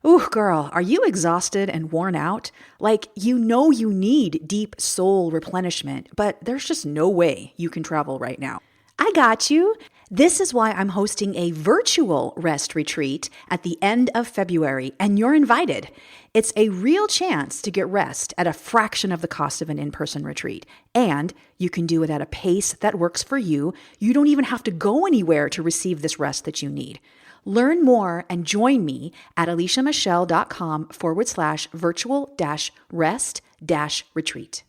Ooh, girl, are you exhausted and worn out? Like, you need deep soul replenishment, but there's just no way you can travel right now. I got you. This is why I'm hosting a virtual rest retreat at the end of February, and you're invited. It's a real chance to get rest at a fraction of the cost of an in-person retreat, and you can do it at a pace that works for you. You don't even have to go anywhere to receive this rest that you need. Learn more and join me at aliciamichelle.com/virtual-rest-retreat.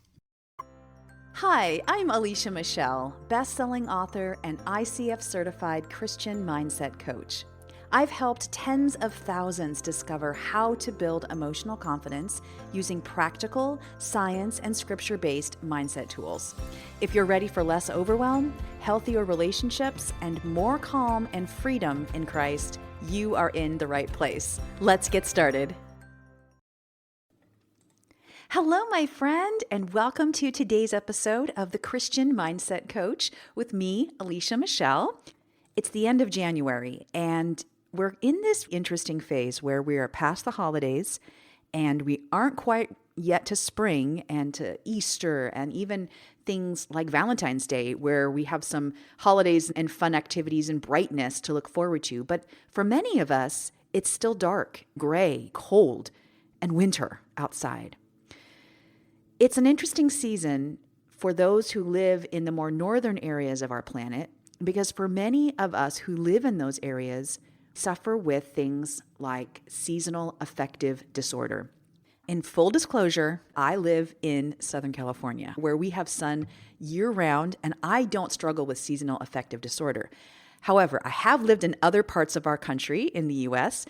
Hi, I'm Alicia Michelle, best-selling author and ICF certified Christian mindset coach. I've helped tens of thousands discover how to build emotional confidence using practical, science, and scripture-based mindset tools. If you're ready for less overwhelm, healthier relationships, and more calm and freedom in Christ, you are in the right place. Let's get started. Hello, my friend, and welcome to today's episode of the Christian Mindset Coach with me, Alicia Michelle. It's the end of January, and we're in this interesting phase where we are past the holidays and we aren't quite yet to spring and to Easter and even things like Valentine's Day, where we have some holidays and fun activities and brightness to look forward to. But for many of us, it's still dark, gray, cold, and winter outside. It's an interesting season for those who live in the more northern areas of our planet, because for many of us who live in those areas, suffer with things like seasonal affective disorder. In full disclosure, I live in Southern California, where we have sun year-round, and I don't struggle with seasonal affective disorder. However, I have lived in other parts of our country in the U.S.,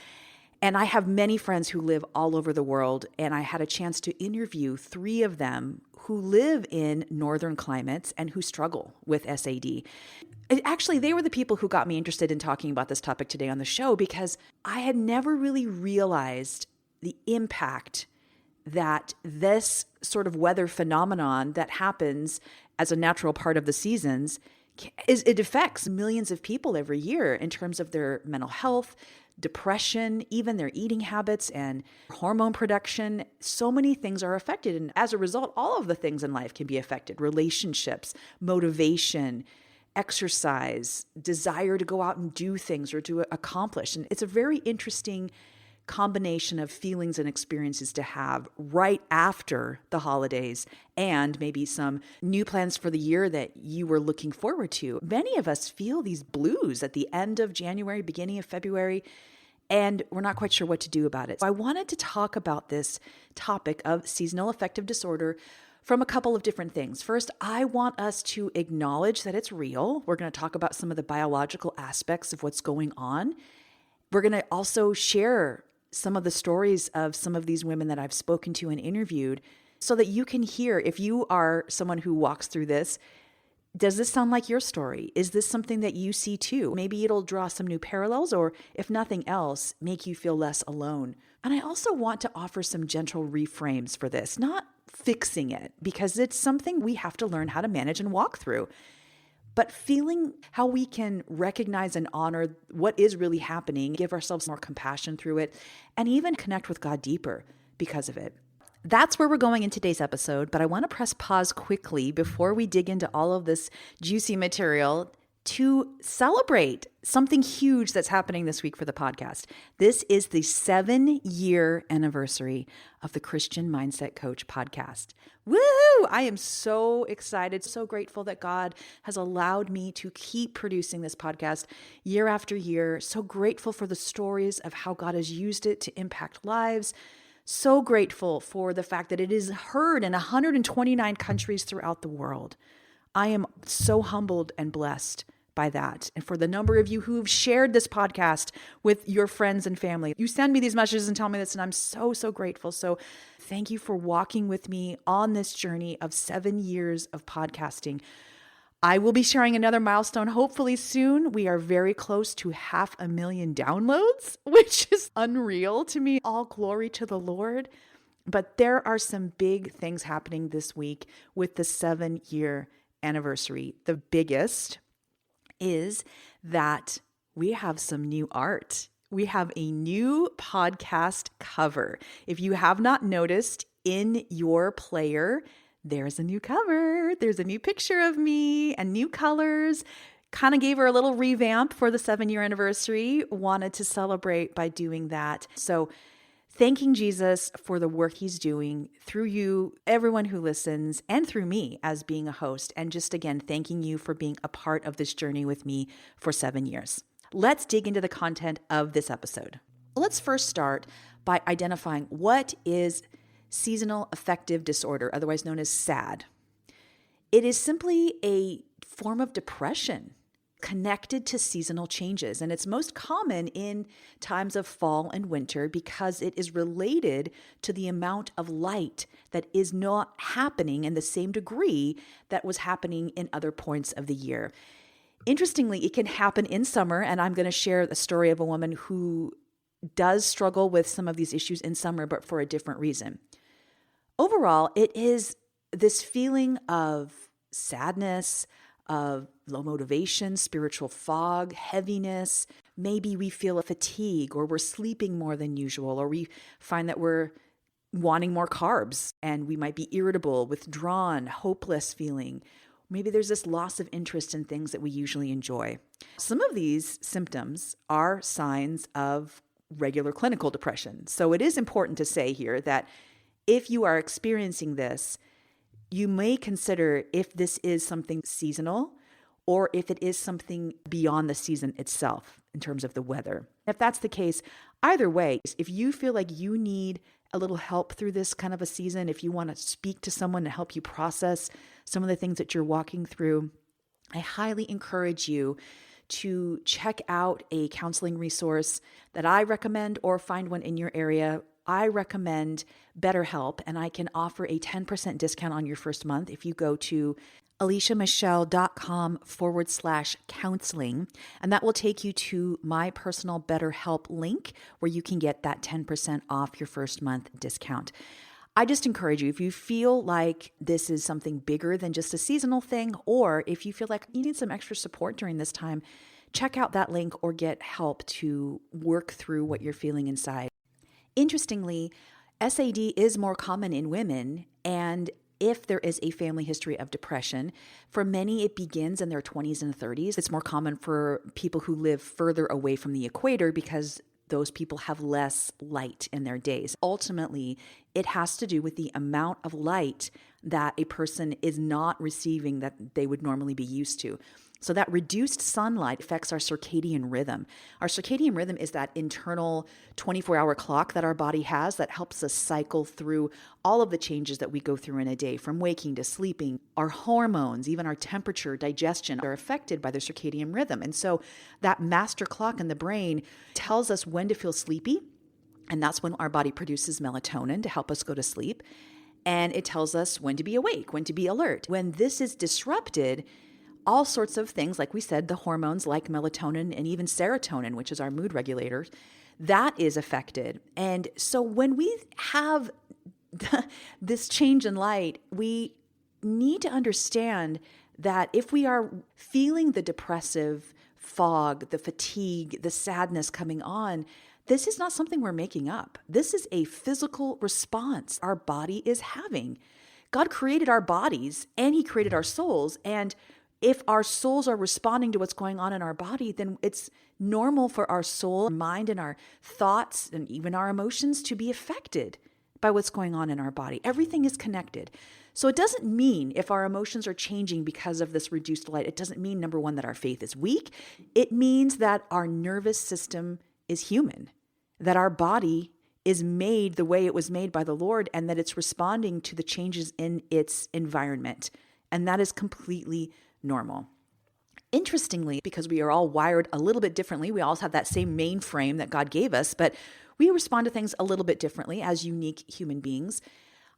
and I have many friends who live all over the world, and I had a chance to interview 3 of them who live in northern climates and who struggle with SAD. Actually, they were the people who got me interested in talking about this topic today on the show, because I had never really realized the impact that this sort of weather phenomenon that happens as a natural part of the seasons it affects millions of people every year in terms of their mental health, depression, even their eating habits and hormone production. So many things are affected. And as a result, all of the things in life can be affected: relationships, motivation, exercise, desire to go out and do things or to accomplish. And it's a very interesting combination of feelings and experiences to have right after the holidays, and maybe some new plans for the year that you were looking forward to. Many of us feel these blues at the end of January, beginning of February, and we're not quite sure what to do about it. So I wanted to talk about this topic of seasonal affective disorder from a couple of different things. First, I want us to acknowledge that it's real. We're going to talk about some of the biological aspects of what's going on. We're going to also share some of the stories of some of these women that I've spoken to and interviewed, so that you can hear, if you are someone who walks through this, does this sound like your story? Is this something that you see too? Maybe it'll draw some new parallels, or if nothing else, make you feel less alone. And I also want to offer some gentle reframes for this, not fixing it, because it's something we have to learn how to manage and walk through, but feeling how we can recognize and honor what is really happening, give ourselves more compassion through it, and even connect with God deeper because of it. That's where we're going in today's episode, but I want to press pause quickly before we dig into all of this juicy material to celebrate something huge that's happening this week for the podcast. This is the 7-year anniversary of the Christian Mindset Coach podcast. Woohoo! I am so excited, so grateful that God has allowed me to keep producing this podcast year after year. So grateful for the stories of how God has used it to impact lives. So grateful for the fact that it is heard in 129 countries throughout the world. I am so humbled and blessed by that. And for the number of you who've shared this podcast with your friends and family. You send me these messages and tell me this, and I'm so, so grateful. So thank you for walking with me on this journey of 7 years of podcasting. I will be sharing another milestone hopefully soon. We are very close to 500,000 downloads, which is unreal to me. All glory to the Lord. But there are some big things happening this week with the 7-year anniversary. The biggest is that we have some new art. we have a new podcast cover. If you have not noticed in your player, there's a new cover. There's a new picture of me and new colors. Kind of gave her a little revamp for the 7-year anniversary. Wanted to celebrate by doing that. So thanking Jesus for the work he's doing through you, everyone who listens, and through me as being a host. And just again, thanking you for being a part of this journey with me for 7 years. Let's dig into the content of this episode. Let's first start by identifying what is seasonal affective disorder, otherwise known as SAD. It is simply a form of depression connected to seasonal changes, and it's most common in times of fall and winter because it is related to the amount of light that is not happening in the same degree that was happening in other points of the year. Interestingly, it can happen in summer, and I'm going to share the story of a woman who does struggle with some of these issues in summer, but for a different reason. Overall, it is this feeling of sadness, of low motivation, spiritual fog, heaviness. Maybe we feel a fatigue, or we're sleeping more than usual, or we find that we're wanting more carbs, and we might be irritable, withdrawn, hopeless feeling. Maybe there's this loss of interest in things that we usually enjoy. Some of these symptoms are signs of regular clinical depression. So it is important to say here that if you are experiencing this, you may consider if this is something seasonal or if it is something beyond the season itself in terms of the weather. If that's the case, either way, if you feel like you need a little help through this kind of a season, if you want to speak to someone to help you process some of the things that you're walking through, I highly encourage you to check out a counseling resource that I recommend, or find one in your area. I recommend BetterHelp, and I can offer a 10% discount on your first month if you go to aliciamichelle.com/counseling. And that will take you to my personal BetterHelp link where you can get that 10% off your first month discount. I just encourage you, if you feel like this is something bigger than just a seasonal thing, or if you feel like you need some extra support during this time, check out that link or get help to work through what you're feeling inside. Interestingly, SAD is more common in women, and if there is a family history of depression, for many it begins in their 20s and 30s. It's more common for people who live further away from the equator because those people have less light in their days. Ultimately, it has to do with the amount of light that a person is not receiving that they would normally be used to. So that reduced sunlight affects our circadian rhythm. Our circadian rhythm is that internal 24-hour clock that our body has that helps us cycle through all of the changes that we go through in a day, from waking to sleeping. Our hormones, even our temperature, digestion, are affected by the circadian rhythm. And so that master clock in the brain tells us when to feel sleepy, and that's when our body produces melatonin to help us go to sleep. And it tells us when to be awake, when to be alert. When this is disrupted, all sorts of things, like we said, the hormones like melatonin and even serotonin, which is our mood regulator, that is affected. And so when we have this change in light, we need to understand that if we are feeling the depressive fog, the fatigue, the sadness coming on, this is not something we're making up. This is a physical response our body is having. God created our bodies and he created our souls, and if our souls are responding to what's going on in our body, then it's normal for our soul, mind, and our thoughts, and even our emotions to be affected by what's going on in our body. Everything is connected. So it doesn't mean if our emotions are changing because of this reduced light, it doesn't mean, number one, that our faith is weak. It means that our nervous system is human, that our body is made the way it was made by the Lord, and that it's responding to the changes in its environment. And that is completely normal. Interestingly, because we are all wired a little bit differently, we all have that same mainframe that God gave us, but we respond to things a little bit differently as unique human beings.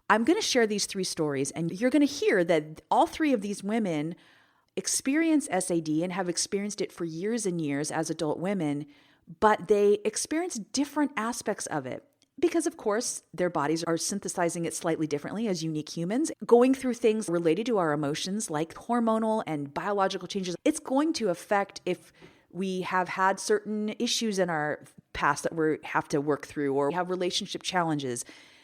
I'm going to share these 3 stories, and you're going to hear that all 3 of these women experience SAD and have experienced it for years and years as adult women, but they experience different aspects of it. Because, of course, their bodies are synthesizing it slightly differently as unique humans, going through things related to our emotions like hormonal and biological changes. It's going to affect if we have had certain issues in our past that we have to work through, or we have relationship challenges.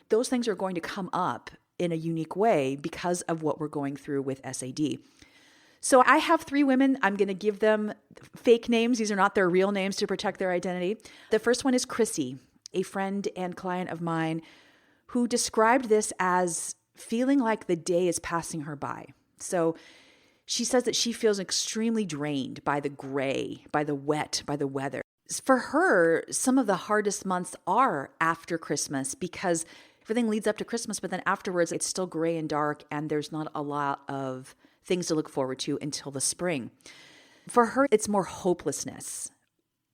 Those things are going to come up in a unique way because of what we're going through with SAD. So I have 3 women. I'm going to give them fake names. These are not their real names to protect their identity. The first one is Chrissie, a friend and client of mine who described this as feeling like the day is passing her by. So she says that she feels extremely drained by the gray, by the wet, by the weather. For her, some of the hardest months are after Christmas because everything leads up to Christmas, but then afterwards it's still gray and dark and there's not a lot of things to look forward to until the spring. For her, it's more hopelessness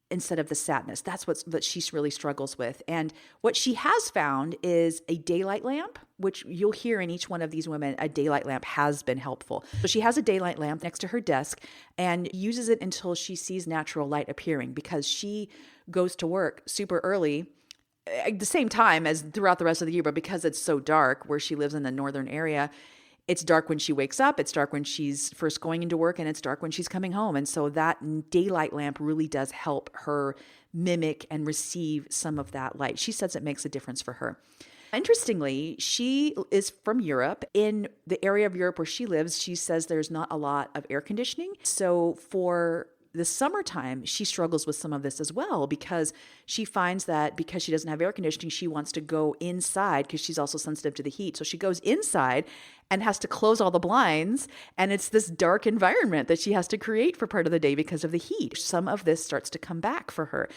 instead of the sadness. That's what she really struggles with. And what she has found is a daylight lamp, which you'll hear in each one of these women, a daylight lamp has been helpful. So she has a daylight lamp next to her desk and uses it until she sees natural light appearing because she goes to work super early at the same time as throughout the rest of the year. But because it's so dark where she lives in the northern area, it's dark when she wakes up, it's dark when she's first going into work, and it's dark when she's coming home. And so that daylight lamp really does help her mimic and receive some of that light. She says it makes a difference for her. Interestingly, she is from Europe. In the area of Europe where she lives, she says there's not a lot of air conditioning. So for the summertime, she struggles with some of this as well because she finds that because she doesn't have air conditioning, she wants to go inside because she's also sensitive to the heat. So she goes inside and has to close all the blinds. And it's this dark environment that she has to create for part of the day because of the heat. Some of this starts to come back for her.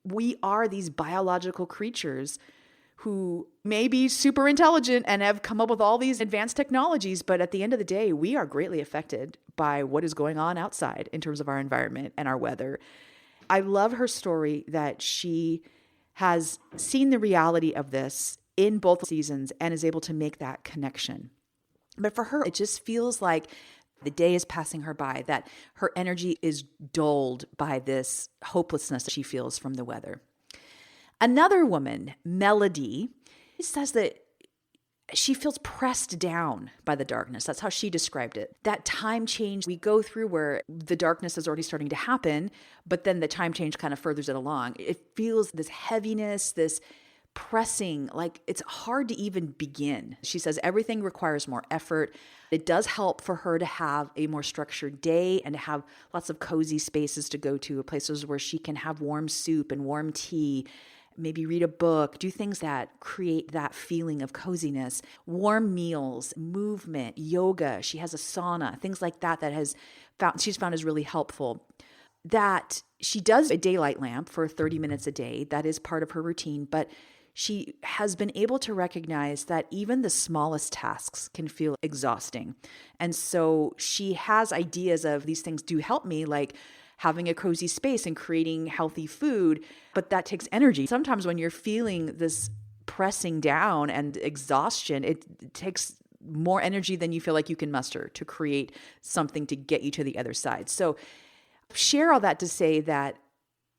We are these biological creatures who may be super intelligent and have come up with all these advanced technologies, but at the end of the day, we are greatly affected by what is going on outside in terms of our environment and our weather. I love her story that she has seen the reality of this in both seasons and is able to make that connection. But for her, it just feels like the day is passing her by, that her energy is dulled by this hopelessness that she feels from the weather. Another woman, Melody, says that she feels pressed down by the darkness. That's how she described it. That time change we go through where the darkness is already starting to happen, but then the time change kind of furthers it along. It feels this heaviness, this pressing, like it's hard to even begin. She says everything requires more effort. It does help for her to have a more structured day and to have lots of cozy spaces to go to, places where she can have warm soup and warm tea, maybe read a book, do things that create that feeling of coziness, warm meals, movement, yoga. She has a sauna, things like that she's found is really helpful. That she does a daylight lamp for 30 minutes a day. That is part of her routine, but she has been able to recognize that even the smallest tasks can feel exhausting. And so she has ideas of these things do help me, like having a cozy space and creating healthy food, but that takes energy. Sometimes when you're feeling this pressing down and exhaustion, it takes more energy than you feel like you can muster to create something to get you to the other side. So share all that to say that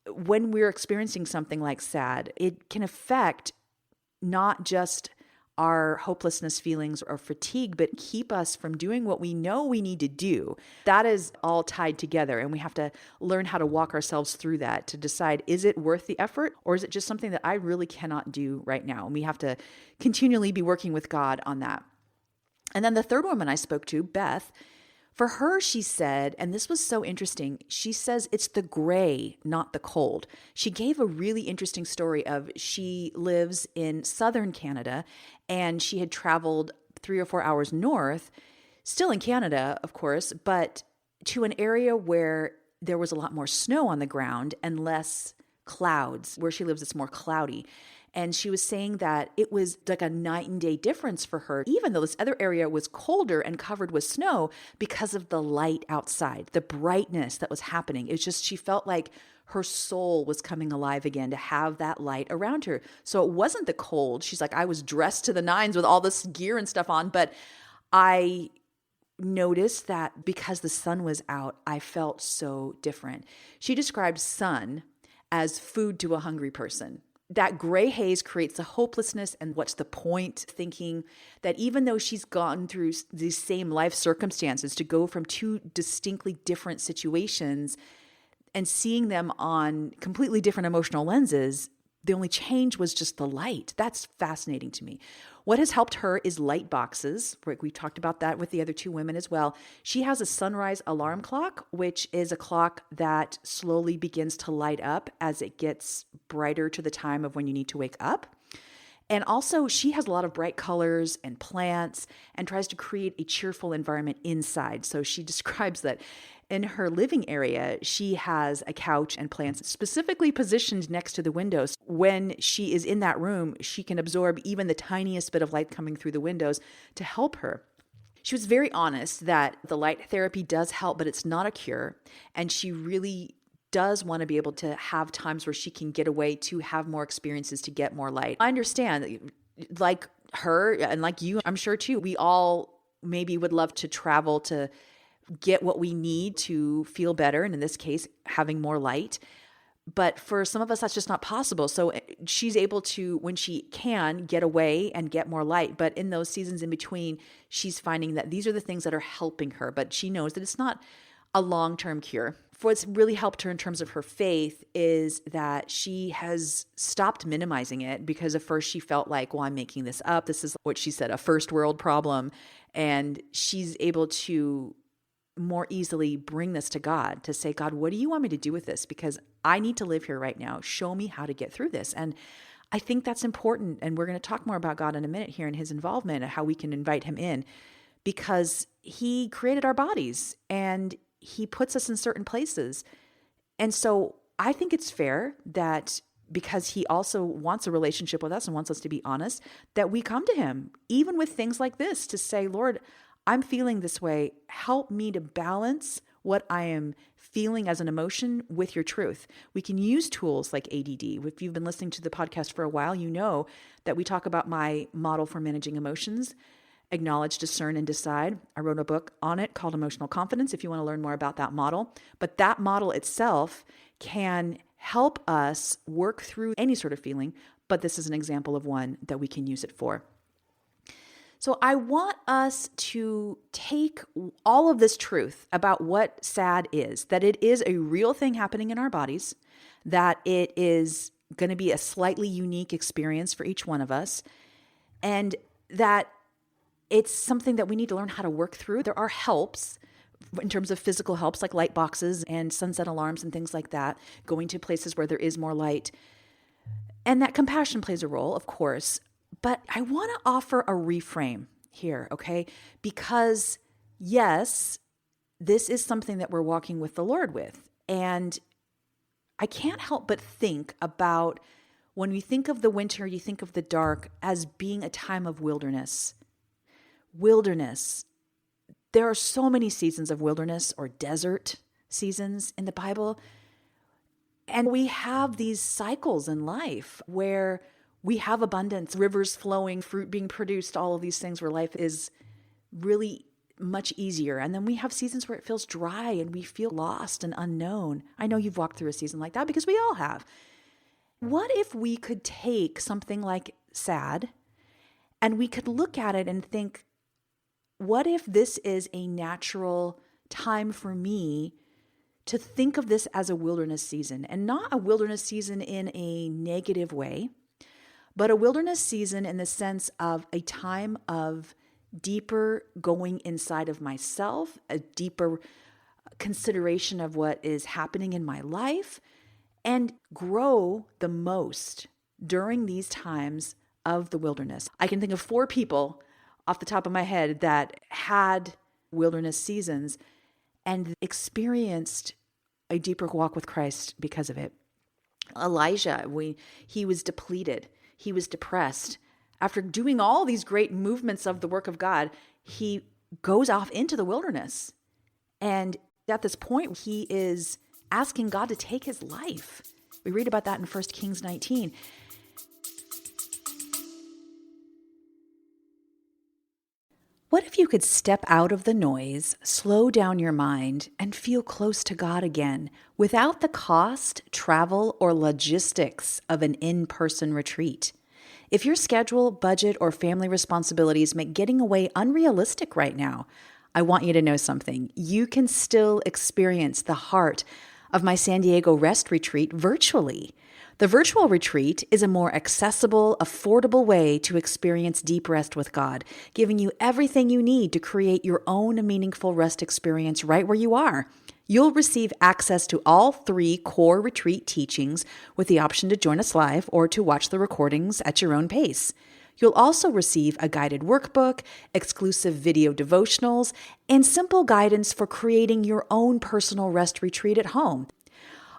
when we're experiencing something like SAD, it can affect not just our hopelessness feelings or fatigue, but keep us from doing what we know we need to do. That is all tied together, and we have to learn how to walk ourselves through that to decide, is it worth the effort, or is it just something that I really cannot do right now? And we have to continually be working with God on that. And then the third woman I spoke to, Beth, for her, she said, and this was so interesting, she says it's the gray, not the cold. She gave a really interesting story of she lives in southern Canada and she had traveled 3 or 4 hours north, still in Canada, of course, but to an area where there was a lot more snow on the ground and less clouds. Where she lives, it's more cloudy. And she was saying that it was like a night and day difference for her, even though this other area was colder and covered with snow because of the light outside, the brightness that was happening. It's just, she felt like her soul was coming alive again to have that light around her. So it wasn't the cold. She's like, I was dressed to the nines with all this gear and stuff on, but I noticed that because the sun was out, I felt so different. She described sun as food to a hungry person. That gray haze creates a hopelessness and what's the point, thinking that even though she's gone through these same life circumstances to go from 2 distinctly different situations and seeing them on completely different emotional lenses. The only change was just the light. That's fascinating to me. What has helped her is light boxes. We talked about that with the other two women as well. She has a sunrise alarm clock, which is a clock that slowly begins to light up as it gets brighter to the time of when you need to wake up. And also, she has a lot of bright colors and plants and tries to create a cheerful environment inside. So she describes that in her living area, she has a couch and plants specifically positioned next to the windows. When she is in that room, she can absorb even the tiniest bit of light coming through the windows to help her. She was very honest that the light therapy does help, but it's not a cure. And she really does want to be able to have times where she can get away to have more experiences, to get more light. I understand, like her and like you, I'm sure too, we all maybe would love to travel to get what we need to feel better. And in this case, having more light. But for some of us, that's just not possible. So she's able to, when she can, get away and get more light. But in those seasons in between, she's finding that these are the things that are helping her. But she knows that it's not a long-term cure. What's really helped her in terms of her faith is that she has stopped minimizing it, because at first she felt like, well, I'm making this up. This is what she said, a first world problem. And she's able to more easily bring this to God, to say, God, what do you want me to do with this? Because I need to live here right now. Show me how to get through this. And I think that's important. And we're going to talk more about God in a minute here and his involvement and how we can invite him in, because he created our bodies and he puts us in certain places. And so I think it's fair that, because he also wants a relationship with us and wants us to be honest, that we come to him, even with things like this, to say, Lord, I'm feeling this way. Help me to balance what I am feeling as an emotion with your truth. We can use tools like A.D.D. If you've been listening to the podcast for a while, you know that we talk about my model for managing emotions: acknowledge, discern, and decide. I wrote a book on it called Emotional Confidence if you want to learn more about that model. But that model itself can help us work through any sort of feeling, but this is an example of one that we can use it for. So I want us to take all of this truth about what SAD is, that it is a real thing happening in our bodies, that it is going to be a slightly unique experience for each one of us, and that it's something that we need to learn how to work through. There are helps in terms of physical helps, like light boxes and sunset alarms and things like that, going to places where there is more light. And that compassion plays a role, of course. But I want to offer a reframe here, okay? Because yes, this is something that we're walking with the Lord with. And I can't help but think about, when we think of the winter, you think of the dark as being a time of wilderness. Wilderness. There are so many seasons of wilderness or desert seasons in the Bible. And we have these cycles in life where we have abundance, rivers flowing, fruit being produced, all of these things where life is really much easier. And then we have seasons where it feels dry and we feel lost and unknown. I know you've walked through a season like that, because we all have. What if we could take something like SAD and we could look at it and think, what if this is a natural time for me to think of this as a wilderness season, and not a wilderness season in a negative way, but a wilderness season in the sense of a time of deeper going inside of myself, a deeper consideration of what is happening in my life, and grow the most during these times of the wilderness. I can think of 4 people off the top of my head that had wilderness seasons and experienced a deeper walk with Christ because of it. Elijah, he was depleted. He was depressed. After doing all these great movements of the work of God, he goes off into the wilderness. And at this point, he is asking God to take his life. We read about that in 1 Kings 19. What if you could step out of the noise, slow down your mind, and feel close to God again without the cost, travel, or logistics of an in-person retreat? If your schedule, budget, or family responsibilities make getting away unrealistic right now, I want you to know something. You can still experience the heart of my San Diego Rest Retreat virtually. The virtual retreat is a more accessible, affordable way to experience deep rest with God, giving you everything you need to create your own meaningful rest experience right where you are. You'll receive access to all 3 core retreat teachings with the option to join us live or to watch the recordings at your own pace. You'll also receive a guided workbook, exclusive video devotionals, and simple guidance for creating your own personal rest retreat at home.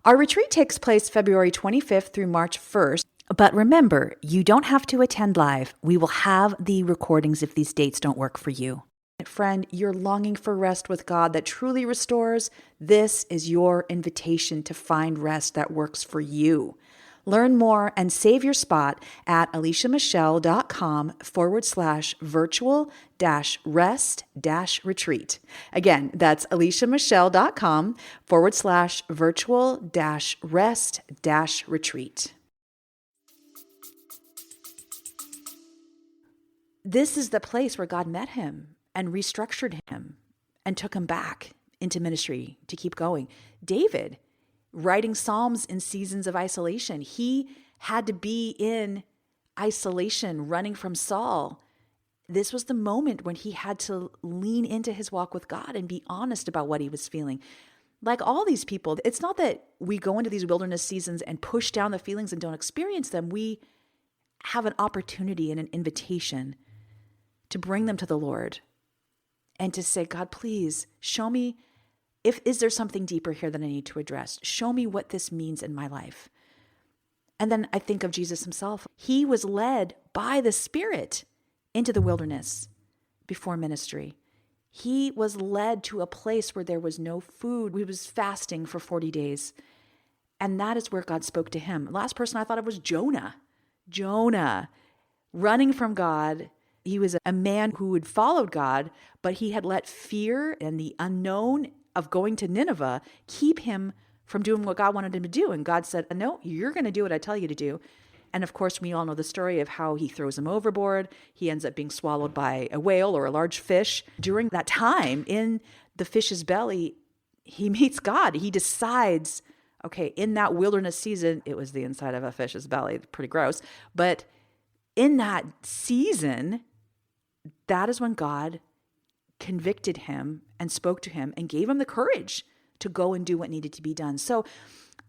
Our retreat takes place February 25th through March 1st, but remember, you don't have to attend live. We will have the recordings if these dates don't work for you. Friend, you're longing for rest with God that truly restores. This is your invitation to find rest that works for you. Learn more and save your spot at aliciamichelle.com/virtual-rest-retreat. Again, that's aliciamichelle.com/virtual-rest-retreat. This is the place where God met him and restructured him and took him back into ministry to keep going. David, writing Psalms in seasons of isolation, he had to be in isolation, running from Saul. This was the moment when he had to lean into his walk with God and be honest about what he was feeling. Like all these people, it's not that we go into these wilderness seasons and push down the feelings and don't experience them. We have an opportunity and an invitation to bring them to the Lord and to say, God, please show me, is there something deeper here that I need to address? Show me what this means in my life. And then I think of Jesus himself. He was led by the Spirit into the wilderness before ministry. He was led to a place where there was no food. He was fasting for 40 days. And that is where God spoke to him. The last person I thought of was Jonah. Jonah, running from God. He was a man who had followed God, but he had let fear and the unknown of going to Nineveh keep him from doing what God wanted him to do. And God said, no, you're going to do what I tell you to do. And of course, we all know the story of how he throws him overboard. He ends up being swallowed by a whale or a large fish. During that time in the fish's belly, he meets God. He decides, okay, in that wilderness season, it was the inside of a fish's belly, pretty gross. But in that season, that is when God convicted him and spoke to him and gave him the courage to go and do what needed to be done. So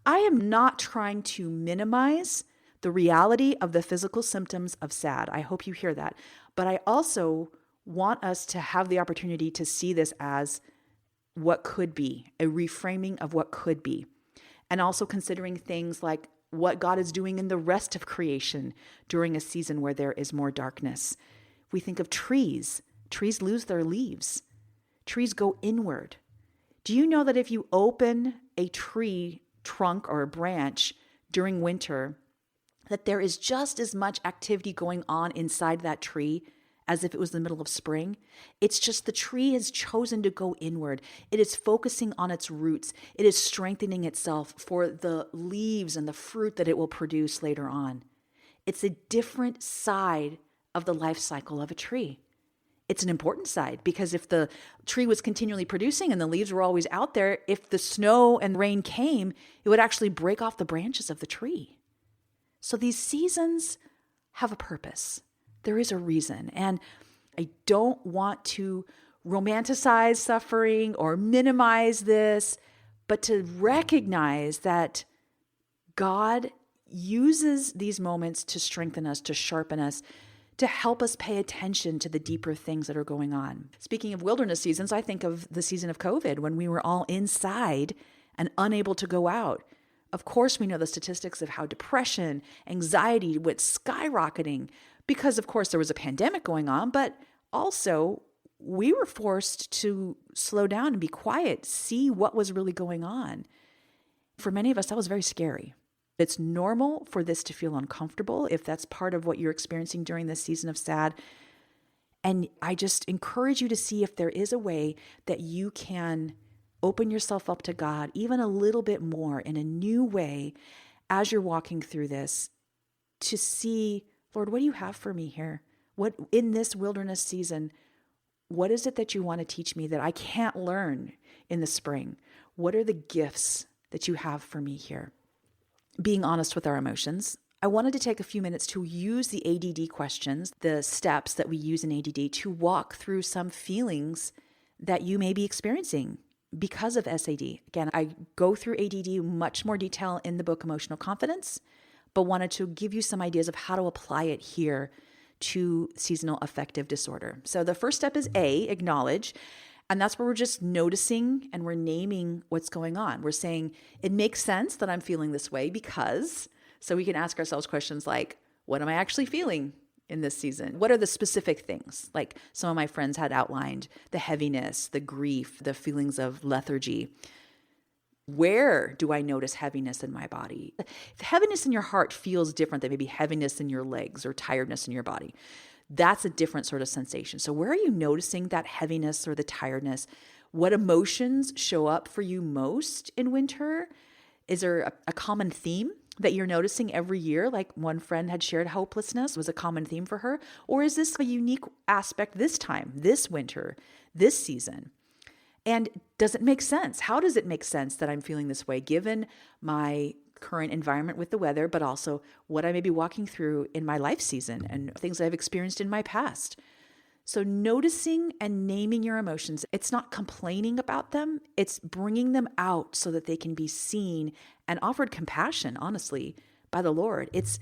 I am not trying to minimize the reality of the physical symptoms of SAD. I hope you hear that. But I also want us to have the opportunity to see this as what could be, a reframing of what could be. And also considering things like what God is doing in the rest of creation during a season where there is more darkness. We think of trees. Trees lose their leaves. Trees go inward. Do you know that if you open a tree trunk or a branch during winter, that there is just as much activity going on inside that tree as if it was the middle of spring? It's just the tree has chosen to go inward. It is focusing on its roots. It is strengthening itself for the leaves and the fruit that it will produce later on. It's a different side of the life cycle of a tree. It's an important side because if the tree was continually producing and the leaves were always out there, if the snow and rain came, it would actually break off the branches of the tree. So these seasons have a purpose. There is a reason. And I don't want to romanticize suffering or minimize this, but to recognize that God uses these moments to strengthen us, to sharpen us, to help us pay attention to the deeper things that are going on. Speaking of wilderness seasons, I think of the season of COVID when we were all inside and unable to go out. Of course, we know the statistics of how depression, anxiety went skyrocketing because, of course, there was a pandemic going on, but also we were forced to slow down and be quiet, see what was really going on. For many of us, that was very scary. It's normal for this to feel uncomfortable if that's part of what you're experiencing during this season of SAD. And I just encourage you to see if there is a way that you can open yourself up to God even a little bit more in a new way as you're walking through this to see, Lord, what do you have for me here? What in this wilderness season, what is it that you want to teach me that I can't learn in the spring? What are the gifts that you have for me here. Being honest with our emotions. I wanted to take a few minutes to use the ADD questions, the steps that we use in ADD, to walk through some feelings that you may be experiencing because of SAD. Again, I go through ADD much more detail in the book Emotional Confidence, but wanted to give you some ideas of how to apply it here to seasonal affective disorder. So the first step is acknowledge. And that's where we're just noticing and we're naming what's going on. We're saying, it makes sense that I'm feeling this way because, so we can ask ourselves questions like, what am I actually feeling in this season? What are the specific things? Like some of my friends had outlined the heaviness, the grief, the feelings of lethargy. Where do I notice heaviness in my body? If heaviness in your heart feels different than maybe heaviness in your legs or tiredness in your body, that's a different sort of sensation. So where are you noticing that heaviness or the tiredness? What emotions show up for you most in winter? Is there a common theme that you're noticing every year? Like one friend had shared hopelessness was a common theme for her. Or is this a unique aspect this time, this winter, this season? And does it make sense? How does it make sense that I'm feeling this way given my current environment with the weather, but also what I may be walking through in my life season and things I've experienced in my past? So noticing and naming your emotions, it's not complaining about them, it's bringing them out so that they can be seen and offered compassion, honestly, by the Lord. It's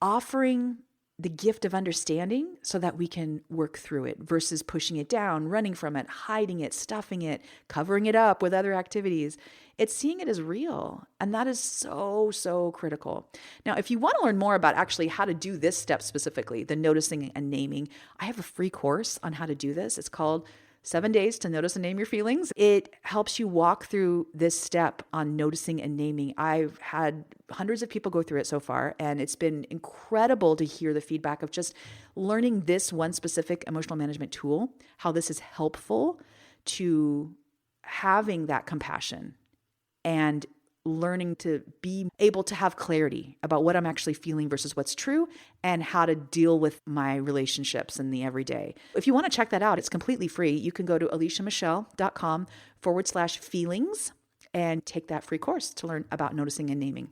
offering the gift of understanding so that we can work through it versus pushing it down, running from it, hiding it, stuffing it, covering it up with other activities. It's seeing it as real. And that is so, so critical. Now, if you want to learn more about actually how to do this step specifically, the noticing and naming, I have a free course on how to do this. It's called 7 Days to Notice and Name Your Feelings. It helps you walk through this step on noticing and naming. I've had hundreds of people go through it so far, and it's been incredible to hear the feedback of just learning this one specific emotional management tool, how this is helpful to having that compassion and learning to be able to have clarity about what I'm actually feeling versus what's true and how to deal with my relationships in the everyday. If you want to check that out, it's completely free. You can go to aliciamichelle.com/feelings and take that free course to learn about noticing and naming.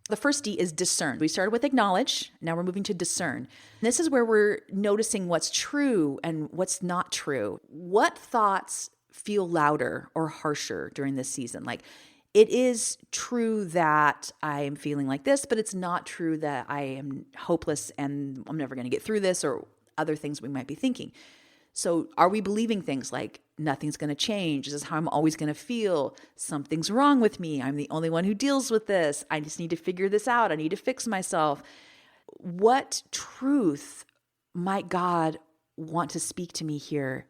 The first D is discern. We started with acknowledge. Now we're moving to discern. This is where we're noticing what's true and what's not true. What thoughts feel louder or harsher during this season? Like, it is true that I am feeling like this, but it's not true that I am hopeless and I'm never going to get through this, or other things we might be thinking. So are we believing things like nothing's going to change? This is how I'm always going to feel. Something's wrong with me. I'm the only one who deals with this. I just need to figure this out. I need to fix myself. What truth might God want to speak to me here?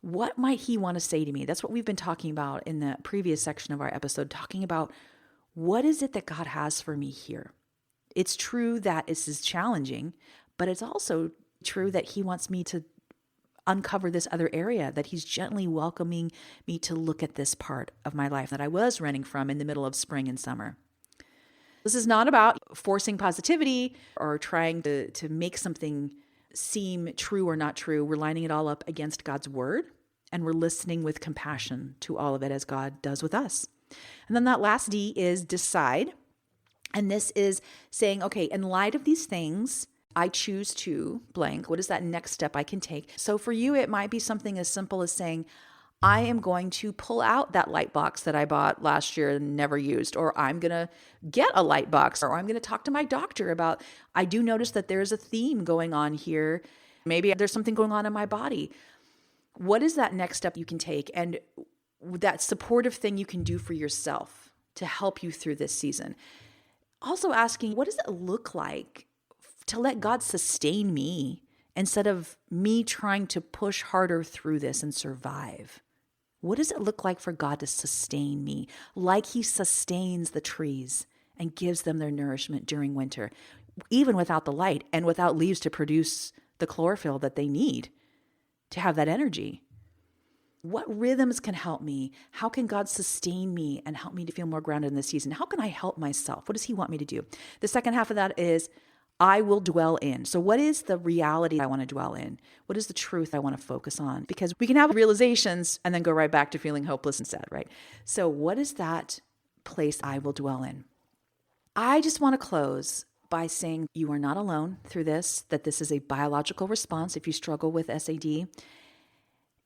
What might he want to say to me? That's what we've been talking about in the previous section of our episode, talking about what is it that God has for me here? It's true that this is challenging, but it's also true that he wants me to uncover this other area, that he's gently welcoming me to look at this part of my life that I was running from in the middle of spring and summer. This is not about forcing positivity or trying to make something seem true or not true. We're lining it all up against God's word, and we're listening with compassion to all of it as God does with us. And then that last D is decide. And this is saying, okay, in light of these things, I choose to blank. What is that next step I can take? So for you, it might be something as simple as saying, I am going to pull out that light box that I bought last year and never used, or I'm going to get a light box, or I'm going to talk to my doctor about, I do notice that there's a theme going on here. Maybe there's something going on in my body. What is that next step you can take? And that supportive thing you can do for yourself to help you through this season. Also asking, what does it look like to let God sustain me instead of me trying to push harder through this and survive? What does it look like for God to sustain me, like he sustains the trees and gives them their nourishment during winter, even without the light and without leaves to produce the chlorophyll that they need to have that energy? What rhythms can help me? How can God sustain me and help me to feel more grounded in this season? How can I help myself? What does he want me to do? The second half of that is I will dwell in. So what is the reality I want to dwell in? What is the truth I want to focus on? Because we can have realizations and then go right back to feeling hopeless and sad, right? So what is that place I will dwell in. I just want to close by saying you are not alone through this, that this is a biological response if you struggle with SAD,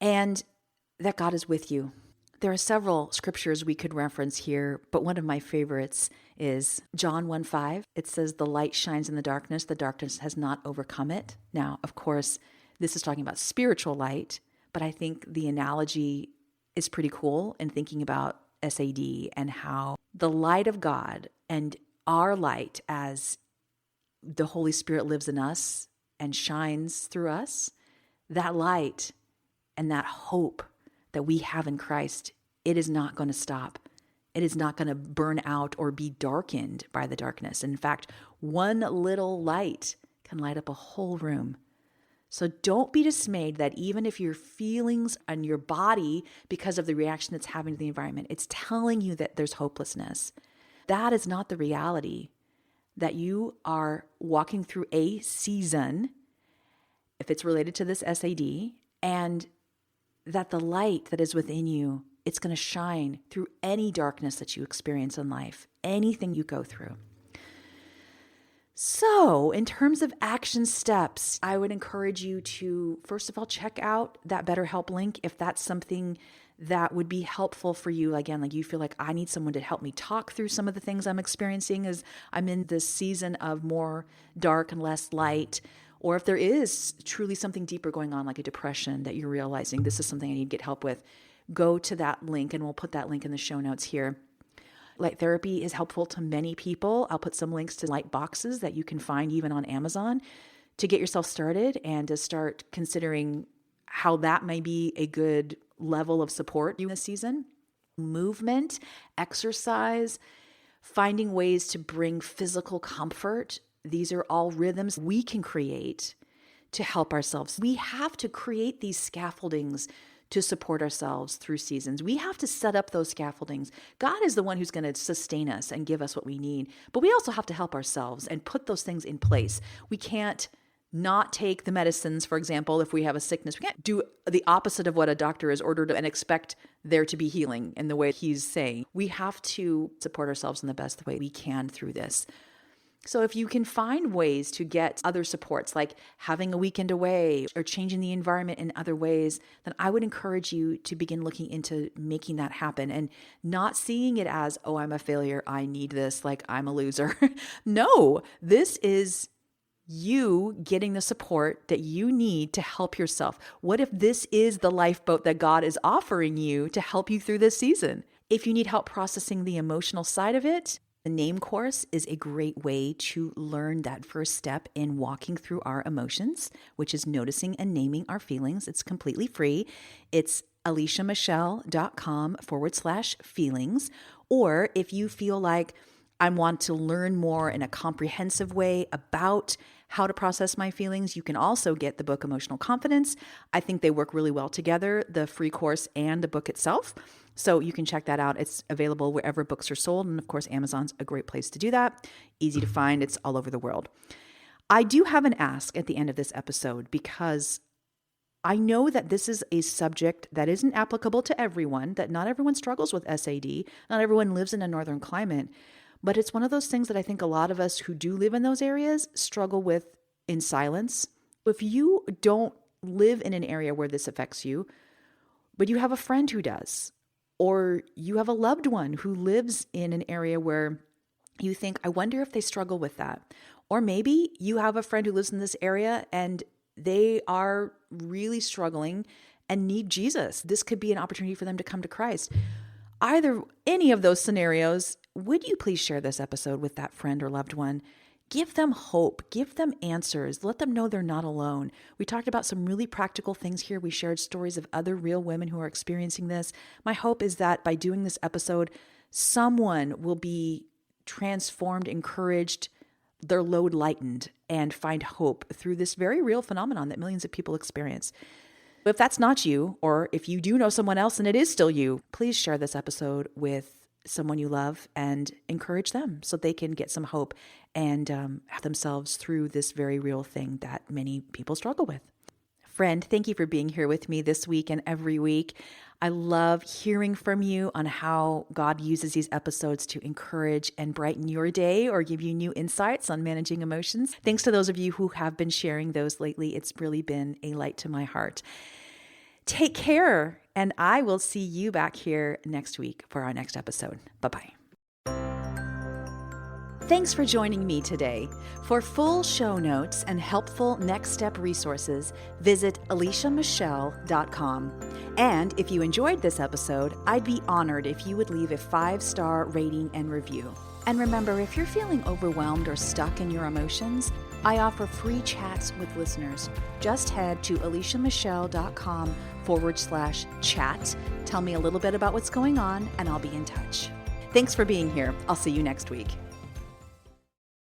and that God is with you. There are several scriptures we could reference here, but one of my favorites is John 1:5. It says, "The light shines in the darkness has not overcome it." Now, of course, this is talking about spiritual light, but I think the analogy is pretty cool in thinking about SAD and how the light of God and our light as the Holy Spirit lives in us and shines through us, that light and that hope that we have in Christ, it is not going to stop. It is not going to burn out or be darkened by the darkness. In fact, one little light can light up a whole room. So don't be dismayed that even if your feelings and your body, because of the reaction it's having to the environment, it's telling you that there's hopelessness. That is not the reality. That you are walking through a season, if it's related to this SAD, and that the light that is within you, it's going to shine through any darkness that you experience in life, anything you go through. So in terms of action steps, I would encourage you to, first of all, check out that BetterHelp link if that's something that would be helpful for you. Again, like you feel like I need someone to help me talk through some of the things I'm experiencing as I'm in this season of more dark and less light. Or if there is truly something deeper going on, like a depression, that you're realizing this is something I need to get help with, go to that link, and we'll put that link in the show notes here. Light therapy is helpful to many people. I'll put some links to light boxes that you can find even on Amazon to get yourself started and to start considering how that may be a good level of support in this season. Movement, exercise, finding ways to bring physical comfort. These are all rhythms we can create to help ourselves. We have to create these scaffoldings to support ourselves through seasons. We have to set up those scaffoldings. God is the one who's going to sustain us and give us what we need, but we also have to help ourselves and put those things in place. We can't not take the medicines, for example, if we have a sickness. We can't do the opposite of what a doctor has ordered and expect there to be healing in the way he's saying. We have to support ourselves in the best way we can through this. So if you can find ways to get other supports, like having a weekend away or changing the environment in other ways, then I would encourage you to begin looking into making that happen and not seeing it as, oh, I'm a failure, I need this, like I'm a loser. No, this is you getting the support that you need to help yourself. What if this is the lifeboat that God is offering you to help you through this season? If you need help processing the emotional side of it, the name course is a great way to learn that first step in walking through our emotions, which is noticing and naming our feelings. It's completely free. It's aliciamichelle.com/feelings. Or if you feel like I want to learn more in a comprehensive way about how to process my feelings, you can also get the book Emotional Confidence. I think they work really well together, the free course and the book itself. So you can check that out. It's available wherever books are sold. And of course, Amazon's a great place to do that. Easy to find. It's all over the world. I do have an ask at the end of this episode because I know that this is a subject that isn't applicable to everyone, that not everyone struggles with SAD. Not everyone lives in a northern climate. But it's one of those things that I think a lot of us who do live in those areas struggle with in silence. If you don't live in an area where this affects you, but you have a friend who does, or you have a loved one who lives in an area where you think, I wonder if they struggle with that. Or maybe you have a friend who lives in this area and they are really struggling and need Jesus. This could be an opportunity for them to come to Christ. Either any of those scenarios, would you please share this episode with that friend or loved one? Give them hope, give them answers, let them know they're not alone. We talked about some really practical things here. We shared stories of other real women who are experiencing this. My hope is that by doing this episode, someone will be transformed, encouraged, their load lightened, and find hope through this very real phenomenon that millions of people experience. If that's not you, or if you do know someone else and it is still you, please share this episode with someone you love and encourage them so they can get some hope and have themselves through this very real thing that many people struggle with. Friend, thank you for being here with me this week and every week. I love hearing from you on how God uses these episodes to encourage and brighten your day or give you new insights on managing emotions. Thanks to those of you who have been sharing those lately. It's really been a light to my heart. Take care, and I will see you back here next week for our next episode. Bye-bye. Thanks for joining me today. For full show notes and helpful next step resources, visit aliciamichelle.com. And if you enjoyed this episode, I'd be honored if you would leave a 5-star rating and review. And remember, if you're feeling overwhelmed or stuck in your emotions, I offer free chats with listeners. Just head to aliciamichelle.com/chat. Tell me a little bit about what's going on, and I'll be in touch. Thanks for being here. I'll see you next week.